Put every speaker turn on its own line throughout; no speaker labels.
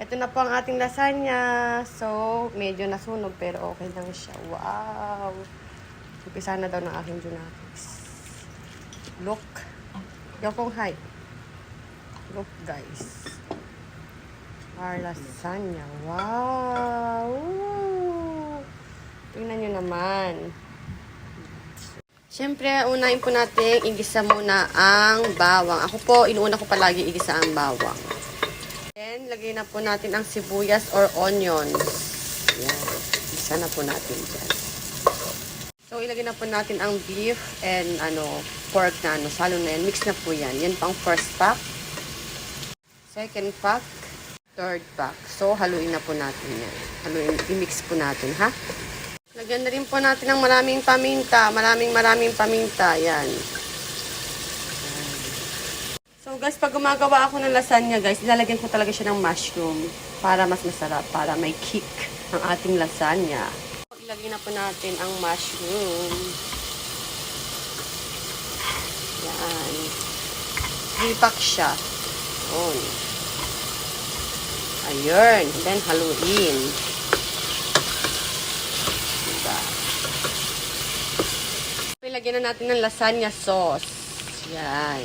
Ito na po ang ating lasagna. So, medyo nasunog pero okay lang siya. Wow! Umpisa na daw ng aking junakis. Look. Yokong hi. Look, guys. Our lasagna. Wow! Tingnan nyo naman. Siyempre, unahin po natin, igisa muna ang bawang. Ako po, inuuna ko palagi igisa ang bawang. Then, lagay na po natin ang sibuyas or onions. Yan. Igisa na po natin dyan. So, ilagay na po natin ang beef and pork na salo na yan. Mix na po yan. Yan pang first pack. Second pack. Third pack. So, haluin na po natin yan. Haluin, i-mix po natin, ha? Lagyan na rin po natin ng maraming paminta. Maraming paminta. Yan. So guys, pag gumagawa ako ng lasagna guys, ilalagyan ko talaga siya ng mushroom para mas masarap, para may kick ang ating lasagna. So, ilagay na po natin ang mushroom. Yan. 3-pack siya. Yun. Ayun. Then haluin. Lagyan na natin ng lasagna sauce. Yan.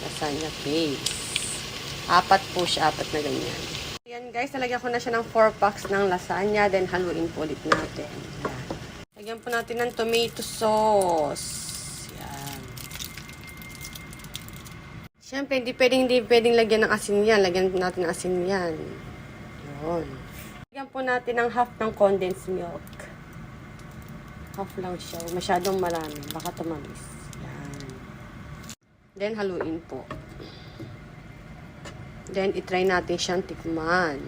Lasagna base. 4 po siya. 4 na ganyan. Yan guys, nalagyan ko na siya ng 4 packs ng lasagna. Then haluin po ulit natin. Yan. Lagyan po natin ng tomato sauce. Yan. Siyempre, hindi pwedeng lagyan ng asin yan. Lagyan po natin ng asin yan. Yun. Lagyan po natin ng half ng condensed milk. Half lang siya. Masyadong marami. Baka tumamis. Yan. Then, haluin po. Then, itry natin siyang tikman.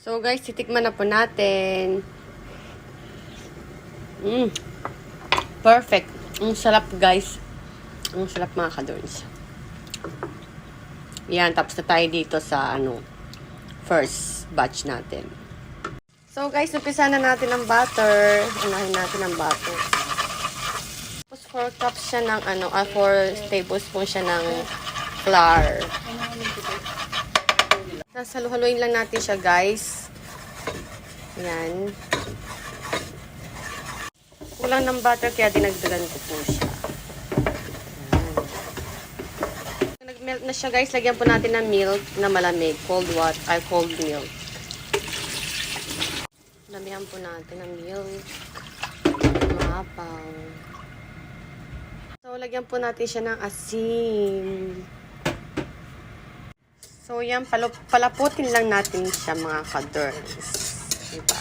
So, guys, titikman na po natin. Perfect. Ang sarap, guys. Ang sarap, mga kadorns. Yan. Tapos na tayo dito sa, first batch natin. So guys, umpisa na natin ang butter. Unahin natin ang butter. Tapos 4 cups siya ng 4 tablespoon siya ng flour. Sasaluhaluin lang natin siya guys. Yan. Kulang ng butter kaya dinagdagan ko po siya. Yan. Nag-melt na siya guys, lagyan po natin ng milk na malamig. Cold milk. Damihan po natin ng milk. Mapaw. So, lagyan po natin siya ng asin. So, yan. Palaputin lang natin siya mga kadurns. Diba?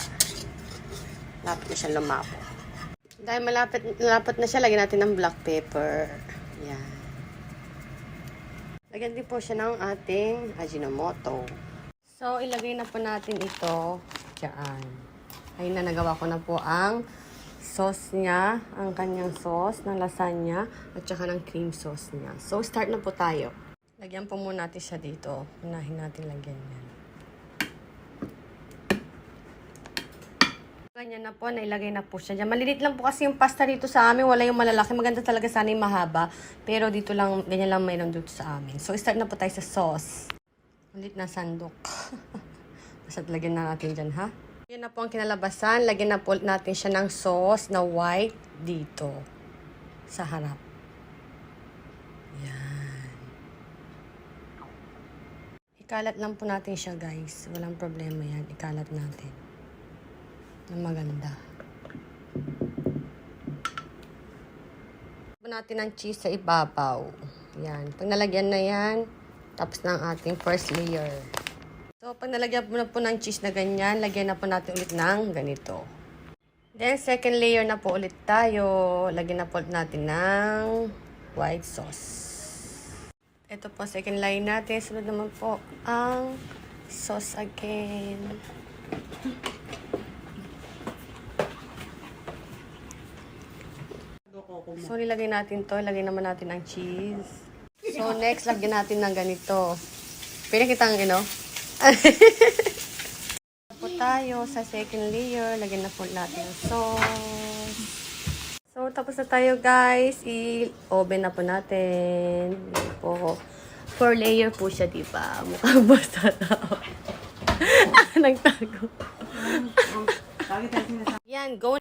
Lapit na siya lumapo. Dahil malapit na siya, lagyan natin ng black pepper. Yan. Lagyan din po siya ng ating Ajinomoto. So, ilagay na po natin ito dyan. Ayun na, nagawa ko na po ang sauce niya, ang kanyang sauce ng lasagna, at saka ng cream sauce niya. So, start na po tayo. Lagyan po muna natin siya dito. Unahin natin lagyan yan. Ganyan na po, nailagay na po siya dyan. Malilit lang po kasi yung pasta dito sa amin. Wala yung malalaki. Maganda talaga sana yung mahaba. Pero dito lang, ganyan lang mayroon dito sa amin. So, start na po tayo sa sauce. Malit na sandok. Basta lagyan na natin dyan, ha? Yan na po ang kinalabasan. Lagyan na po natin siya ng sauce na white dito sa harap. Yan. Ikalat lang po natin siya guys. Walang problema yan. Ikalat natin. Na maganda. Lagyan natin ng cheese sa ibabaw. Yan. Pag nalagyan na yan, tapos na ang ating first layer. So, pag nalagyan po na po ng cheese na ganyan, lagyan na po natin ulit ng ganito. Then, second layer na po ulit tayo. Lagyan na po ulit natin ng white sauce. Ito po, second layer natin. Sunod naman po ang sauce again. So, nilagay natin to. Lagyan naman natin ang cheese. So, next, lagyan natin ng ganito. Pwede kitang, po tayo sa second layer. Lagyan na po natin yung sauce. So, tapos na tayo guys. I-oven na po natin. Po. 4 layer po siya, diba? Mukhang basta na. nagtago.
Lagi tayo sinasabi.
Yan, go